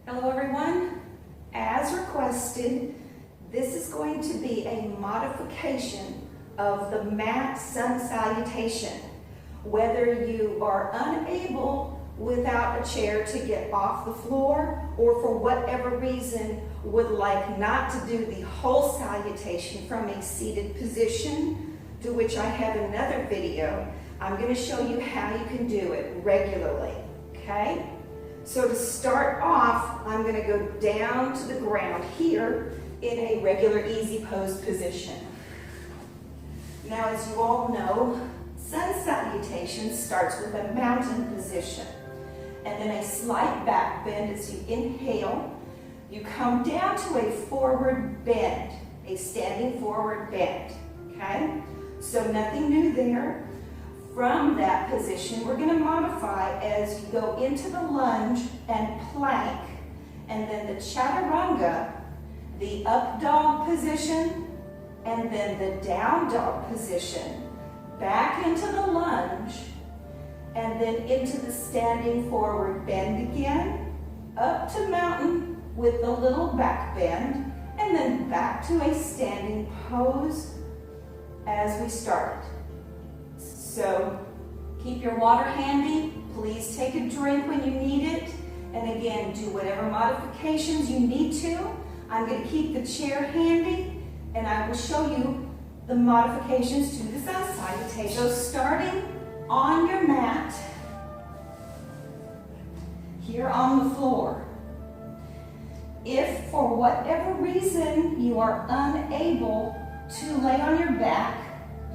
Hello everyone. As requested, this is going to be a modification of the mat sun salutation. Whether you are unable without a chair to get off the floor or for whatever reason would like not to do the whole salutation from a seated position, to which I have another video, I'm going to show you how you can do it regularly, okay? So to start off, I'm going to go down to the ground here in a regular easy pose position. Now, as you all know, sun salutation starts with a mountain position and then a slight back bend as you inhale. You come down to a forward bend, a standing forward bend, okay? So nothing new there. From that position, we're going to modify as you go into the lunge and plank, and then the chaturanga, the up dog position, and then the down dog position, back into the lunge, and then into the standing forward bend again, up to mountain with the little back bend, and then back to a standing pose as we start. So keep your water handy. Please take a drink when you need it. And again, do whatever modifications you need to. I'm going to keep the chair handy and I will show you the modifications to the sun salutation. So starting on your mat, here on the floor. If for whatever reason you are unable to lay on your back,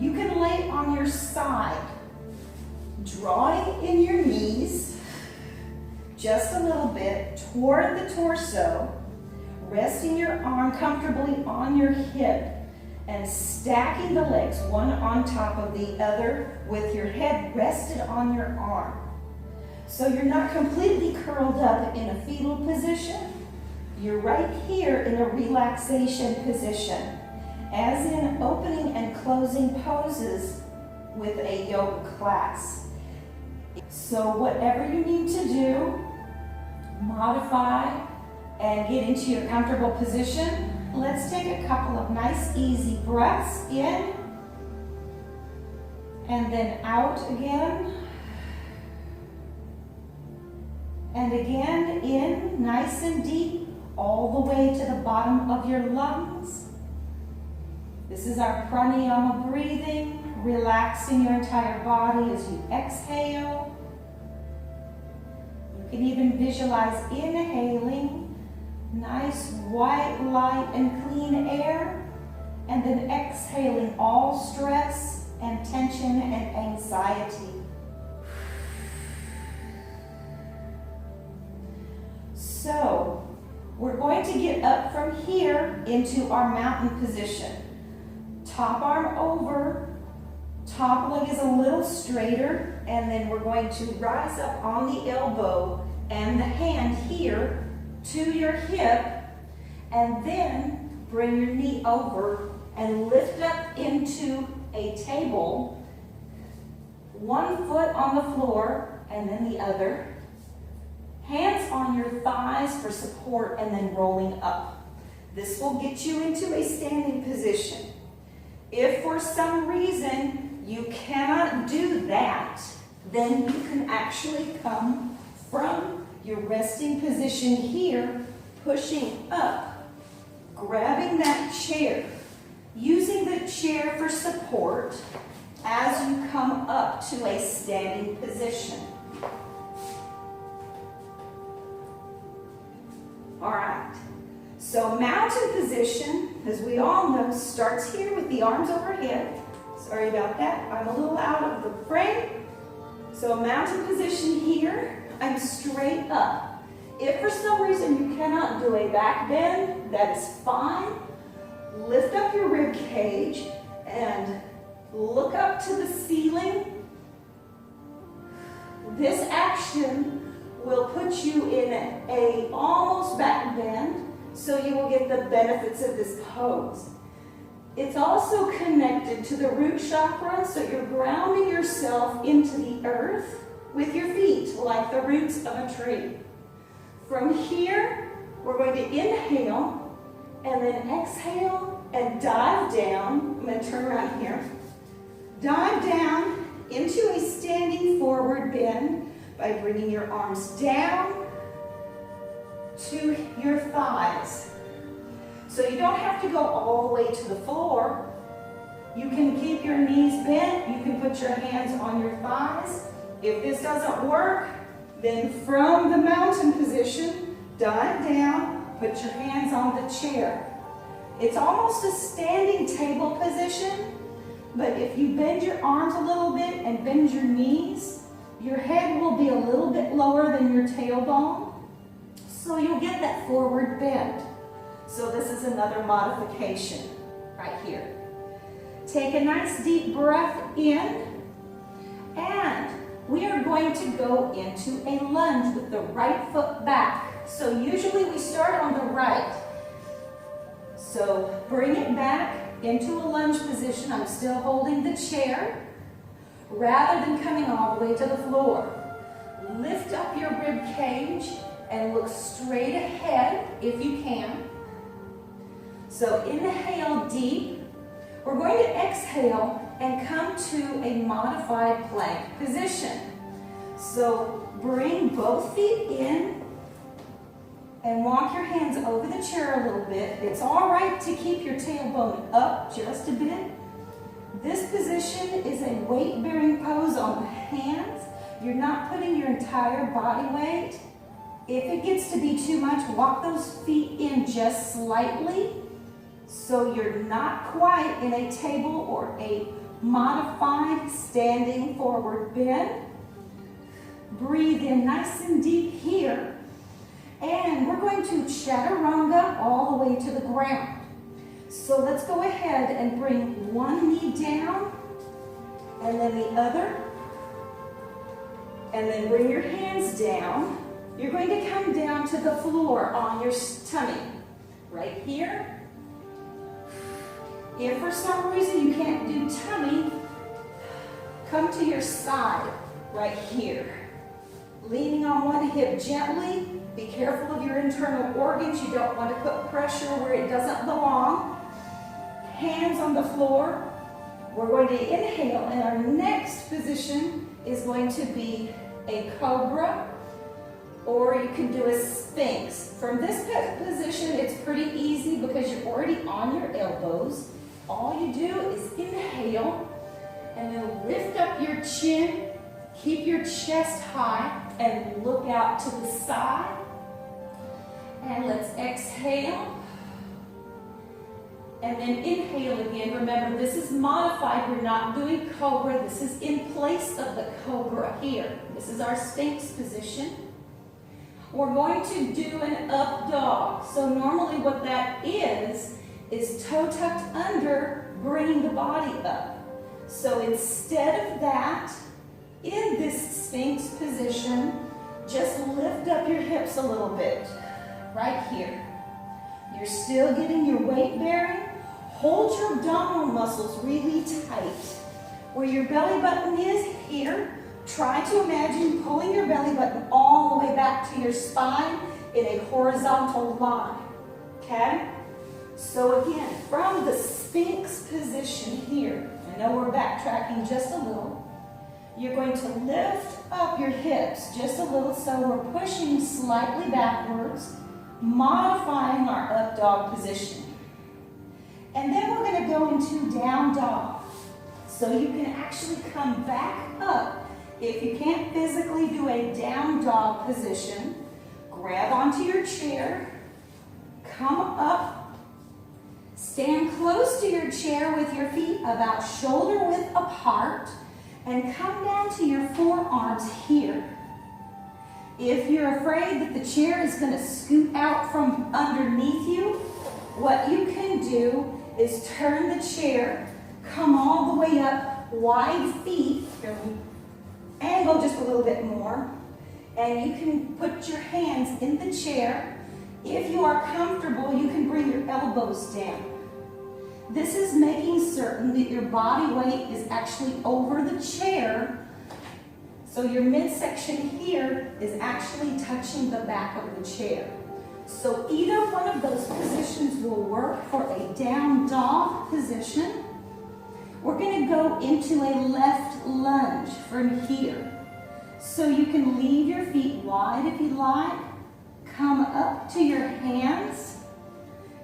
you can lay on your side, drawing in your knees just a little bit toward the torso, resting your arm comfortably on your hip, and stacking the legs one on top of the other with your head rested on your arm. So you're not completely curled up in a fetal position. You're right here in a relaxation position, as in opening and closing poses with a yoga class. So whatever you need to do, modify and get into your comfortable position. Let's take a couple of nice easy breaths in and then out again. And again in, nice and deep, all the way to the bottom of your lungs. This is our pranayama breathing, relaxing your entire body as you exhale. You can even visualize inhaling nice white light and clean air, and then exhaling all stress and tension and anxiety. So we're going to get up from here into our mountain position. Top arm over, top leg is a little straighter, and then we're going to rise up on the elbow and the hand here to your hip, and then bring your knee over and lift up into a table, one foot on the floor and then the other. Hands on your thighs for support and then rolling up. This will get you into a standing position. If for some reason you cannot do that, then you can actually come from your resting position here, pushing up, grabbing that chair, using the chair for support as you come up to a standing position. All right, so mountain position, as we all know, starts here with the arms overhead. Sorry about that, I'm a little out of the frame. So mountain position here, I'm straight up. If for some reason you cannot do a back bend, that is fine. Lift up your rib cage and look up to the ceiling. This action will put you in a almost back bend, so you will get the benefits of this pose. It's also connected to the root chakra, so you're grounding yourself into the earth with your feet, like the roots of a tree. From here, We're going to inhale and then exhale and dive down. I'm going to turn around here. Dive down into a standing forward bend by bringing your arms down to your thighs. So you don't have to go all the way to the floor. You can keep your knees bent. You can put your hands on your thighs. If this doesn't work, then from the mountain position, dive down, put your hands on the chair. It's almost a standing table position, but if you bend your arms a little bit and bend your knees, your head will be a little bit lower than your tailbone, so you'll get that forward bend. So this is another modification right here. Take a nice deep breath in, and we are going to go into a lunge with the right foot back. So usually we start on the right. So bring it back into a lunge position. I'm still holding the chair rather than coming all the way to the floor. Lift up your rib cage and look straight ahead if you can. So inhale deep. We're going to exhale and come to a modified plank position. So bring both feet in and walk your hands over the chair a little bit. It's all right to keep your tailbone up just a bit. This position is a weight-bearing pose on the hands. You're not putting your entire body weight. If it gets to be too much, walk those feet in just slightly so you're not quite in a table or a modified standing forward bend. Breathe in nice and deep here. And we're going to chaturanga all the way to the ground. So let's go ahead and bring one knee down and then the other. And then bring your hands down. You're going to come down to the floor on your tummy. Right here. If for some reason you can't do tummy, come to your side right here. Leaning on one hip gently. Be careful of your internal organs. You don't want to put pressure where it doesn't belong. Hands on the floor. We're going to inhale, and our next position is going to be a cobra, or you can do a sphinx. From this position, it's pretty easy because you're already on your elbows. All you do is inhale, and then lift up your chin, keep your chest high, and look out to the side. And let's exhale. And then inhale again. Remember, this is modified. We're not doing cobra. This is in place of the cobra here. This is our sphinx position. We're going to do an up dog. So normally what that is toe tucked under, bringing the body up. So instead of that, in this sphinx position, just lift up your hips a little bit. Right here. You're still getting your weight bearing. Hold your abdominal muscles really tight. Where your belly button is here, try to imagine pulling your belly button all the way back to your spine in a horizontal line. Okay? So again, from the sphinx position here, I know we're backtracking just a little, you're going to lift up your hips just a little, so we're pushing slightly backwards, modifying our up dog position. And then we're going to go into down dog. So you can actually come back up. If you can't physically do a down dog position, grab onto your chair, come up, stand close to your chair with your feet about shoulder width apart, and come down to your forearms here. If you're afraid that the chair is going to scoot out from underneath you, what you can do is turn the chair, come all the way up, wide feet, angle just a little bit more, and you can put your hands in the chair. If you are comfortable, you can bring your elbows down. This is making certain that your body weight is actually over the chair, so your midsection here is actually touching the back of the chair. So either one of those positions will work for a down dog position. We're going to go into a left lunge from here. So you can leave your feet wide if you like. Come up to your hands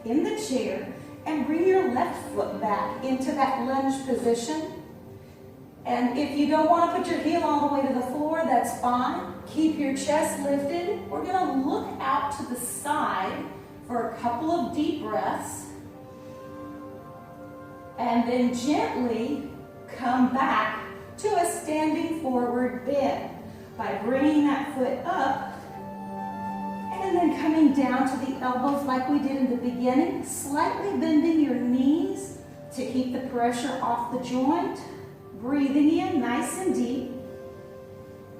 in the chair and bring your left foot back into that lunge position. And if you don't want to put your heel all the way to the floor, that's fine. Keep your chest lifted. We're going to look out to the side for a couple of deep breaths. And then gently come back to a standing forward bend by bringing that foot up and then coming down to the elbows like we did in the beginning, slightly bending your knees to keep the pressure off the joint. Breathing in nice and deep.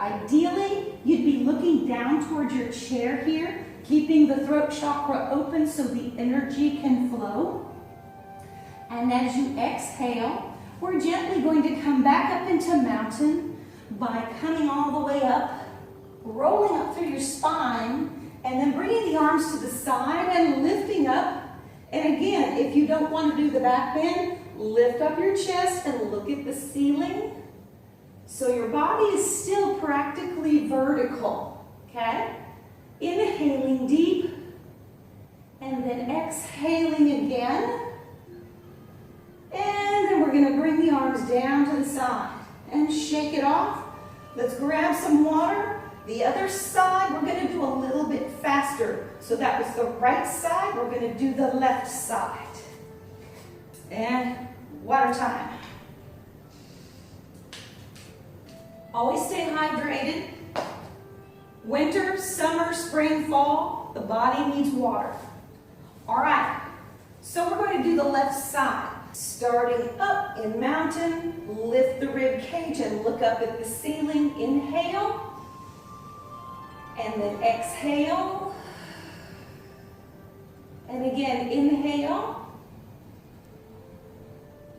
Ideally, you'd be looking down towards your chair here, keeping the throat chakra open so the energy can flow. And as you exhale, we're gently going to come back up into mountain by coming all the way up, rolling up through your spine, and then bringing the arms to the side and lifting up. And again, if you don't want to do the back bend, lift up your chest and look at the ceiling. So your body is still practically vertical, okay? Inhaling deep, and then exhaling again. And then we're going to bring the arms down to the side and shake it off. Let's grab some water. The other side, we're going to do a little bit faster. So that was the right side. We're going to do the left side. And water time. Always stay hydrated. Winter, summer, spring, fall, the body needs water. All right, so we're going to do the left side. Starting up in mountain, lift the rib cage and look up at the ceiling. Inhale, and then exhale. And again, inhale.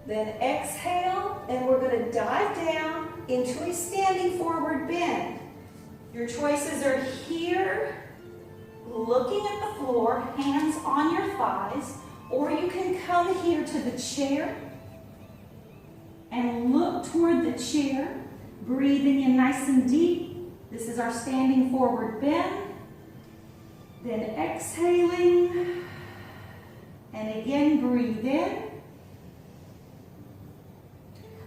Then exhale, and we're going to dive down into a standing forward bend. Your choices are here, looking at the floor, hands on your thighs, or you can come here to the chair and look toward the chair, breathing in nice and deep. This is our standing forward bend. Then exhaling, and again breathe in.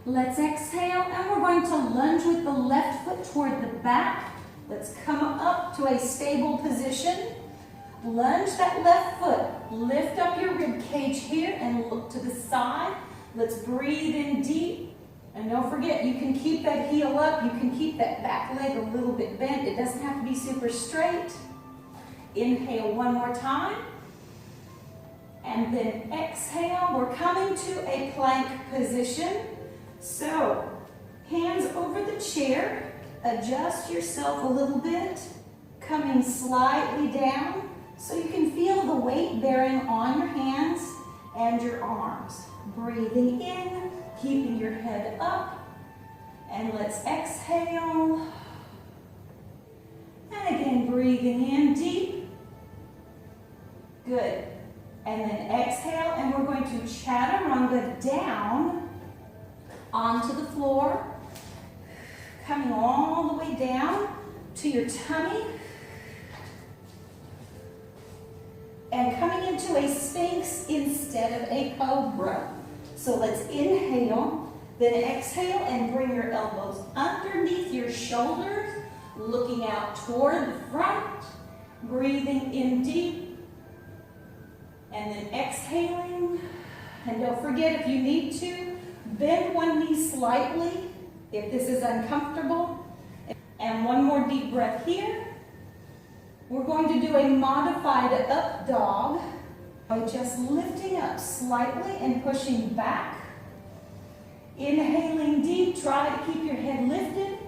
Let's exhale, and we're going to lunge with the left foot toward the back. Let's come up to a stable position. Lunge that left foot. Lift up your rib cage here and look to the side. Let's breathe in deep. And don't forget, you can keep that heel up. You can keep that back leg a little bit bent. It doesn't have to be super straight. Inhale one more time. And then exhale. We're coming to a plank position. So, hands over the chair, adjust yourself a little bit, coming slightly down so you can feel the weight bearing on your hands and your arms. Breathing in, keeping your head up, and let's exhale. And again, breathing in deep. Good. And then exhale, and we're going to chaturanga down onto the floor, coming all the way down to your tummy, and coming into a sphinx instead of a cobra. So let's inhale, then exhale, and bring your elbows underneath your shoulders, looking out toward the front, breathing in deep, and then exhaling. And don't forget, if you need to, bend one knee slightly if this is uncomfortable. And one more deep breath here. We're going to do a modified up dog by just lifting up slightly and pushing back. Inhaling deep, try to keep your head lifted.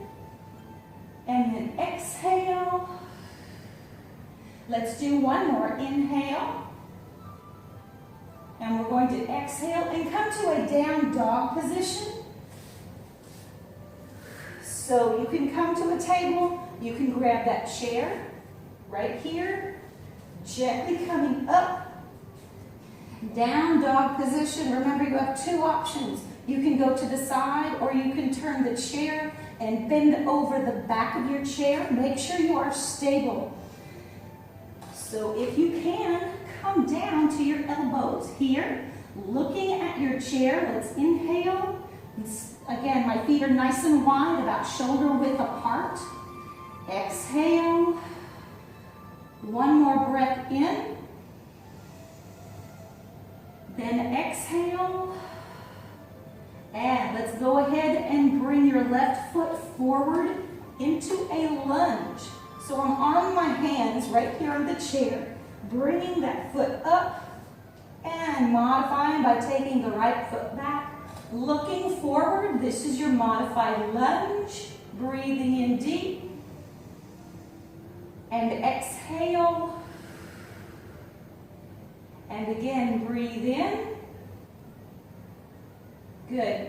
And then exhale. Let's do one more. Inhale. And we're going to exhale and come to a down dog position. So you can come to a table, you can grab that chair right here, Gently coming up. Down dog position. Remember, you have two options. You can go to the side or you can turn the chair and bend over the back of your chair. Make sure you are stable. So if you can, come down to your elbows here, looking at your chair. Let's inhale. Again, my feet are nice and wide, about shoulder width apart. Exhale. One more breath in. Then exhale. And let's go ahead and bring your left foot forward into a lunge. So I'm on my hands right here on the chair, bringing that foot up and modifying by taking the right foot back. Looking forward, this is your modified lunge. Breathing in deep. And exhale. And again, breathe in. Good.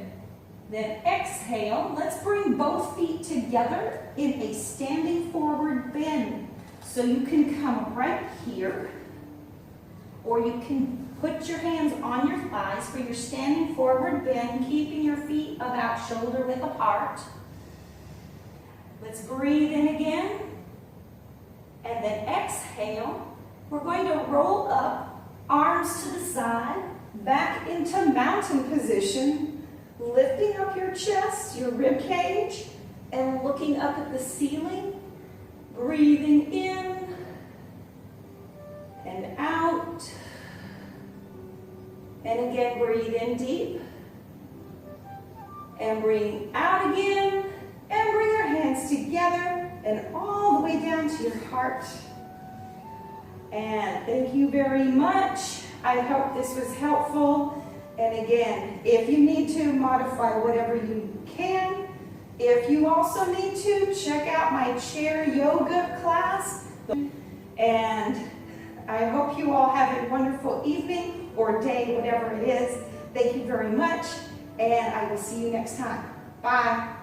Then exhale. Let's bring both feet together in a standing forward bend. So you can come right here, or you can put your hands on your thighs for your standing forward bend, keeping your feet about shoulder width apart. Let's breathe in again. And then exhale. We're going to roll up, arms to the side, back into mountain position, lifting up your chest, your rib cage, and looking up at the ceiling. Breathing in and out. And again, breathe in deep. And breathe out again. And bring your hands together and all the way down to your heart. And thank you very much. I hope this was helpful. And again, if you need to modify whatever you can, if you also need to, check out my chair yoga class. And I hope you all have a wonderful evening or day, whatever it is. Thank you very much, and I will see you next time. Bye.